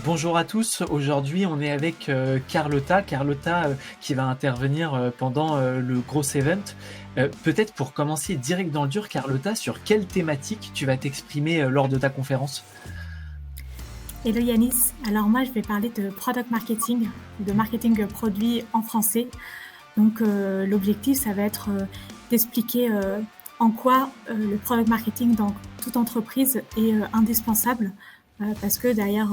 Bonjour à tous, aujourd'hui on est avec Carlotta, qui va intervenir pendant le gros event. Peut-être pour commencer direct dans le dur, Carlotta, sur quelle thématique tu vas t'exprimer lors de ta conférence? Hello Yanis, alors moi je vais parler de product marketing, de marketing produit en français. Donc l'objectif ça va être d'expliquer en quoi le product marketing dans toute entreprise est indispensable parce que derrière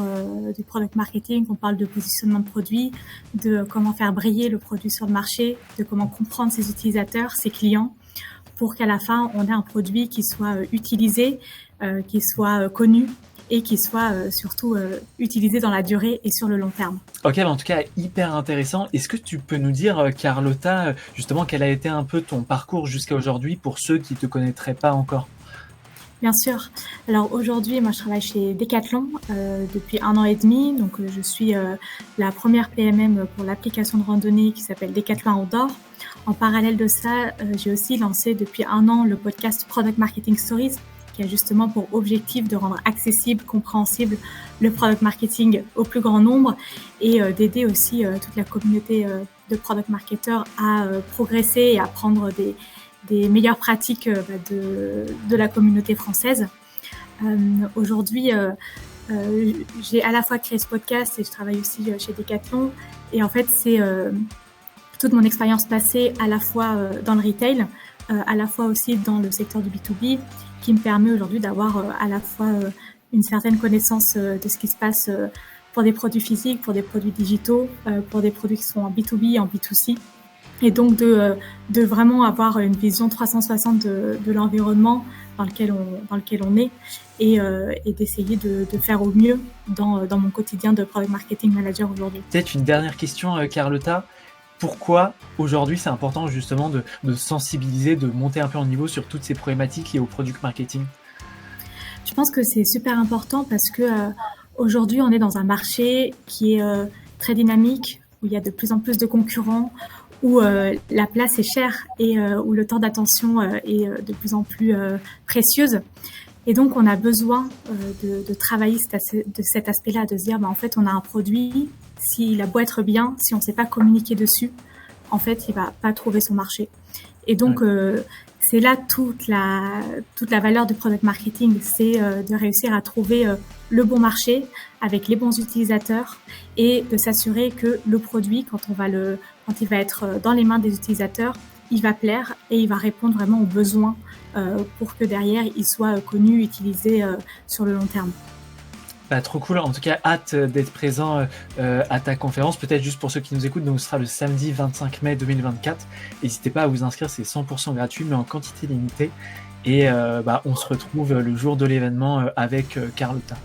du product marketing on parle de positionnement de produit, de comment faire briller le produit sur le marché, de comment comprendre ses utilisateurs, ses clients pour qu'à la fin, on ait un produit qui soit utilisé, qui soit connu et qui soit surtout utilisé dans la durée et sur le long terme. Ok, en tout cas, hyper intéressant. Est-ce que tu peux nous dire, Carlotta, justement, quel a été un peu ton parcours jusqu'à aujourd'hui pour ceux qui ne te connaîtraient pas encore? Bien sûr. Alors aujourd'hui, moi je travaille chez Decathlon depuis 1 an et demi. Donc je suis la première PMM pour l'application de randonnée qui s'appelle Decathlon Outdoor. En parallèle de ça, j'ai aussi lancé depuis 1 an le podcast Product Marketing Stories, qui a justement pour objectif de rendre accessible, compréhensible le product marketing au plus grand nombre et d'aider aussi toute la communauté de product marketeurs à progresser et à prendre des meilleures pratiques de la communauté française. Aujourd'hui, j'ai à la fois créé ce podcast et je travaille aussi chez Decathlon. Et en fait, c'est toute mon expérience passée à la fois dans le retail, à la fois aussi dans le secteur du B2B, qui me permet aujourd'hui d'avoir à la fois une certaine connaissance de ce qui se passe pour des produits physiques, pour des produits digitaux, pour des produits qui sont en B2B, en B2C. Et donc de vraiment avoir une vision 360 de l'environnement dans lequel on est et d'essayer de faire au mieux dans mon quotidien de product marketing manager aujourd'hui. Peut-être une dernière question, Carlotta. Pourquoi aujourd'hui c'est important justement de sensibiliser, de monter un peu en niveau sur toutes ces problématiques liées au product marketing? Je pense que c'est super important parce que aujourd'hui on est dans un marché qui est très dynamique, où il y a de plus en plus de concurrents, où la place est chère et où le temps d'attention est de plus en plus précieuse. Et donc, on a besoin de travailler de cet aspect-là, de se dire, en fait, on a un produit, s'il a beau être bien, si on ne sait pas communiquer dessus, en fait, il va pas trouver son marché. Et donc, c'est là toute la valeur du product marketing, c'est de réussir à trouver le bon marché avec les bons utilisateurs et de s'assurer que le produit, quand il va être dans les mains des utilisateurs, il va plaire et il va répondre vraiment aux besoins pour que derrière, il soit connu, utilisé sur le long terme. Bah, trop cool. En tout cas, hâte d'être présent à ta conférence. Peut-être juste pour ceux qui nous écoutent, donc ce sera le samedi 25 mai 2024. N'hésitez pas à vous inscrire, c'est 100% gratuit, mais en quantité limitée. Et on se retrouve le jour de l'événement avec Carlotta.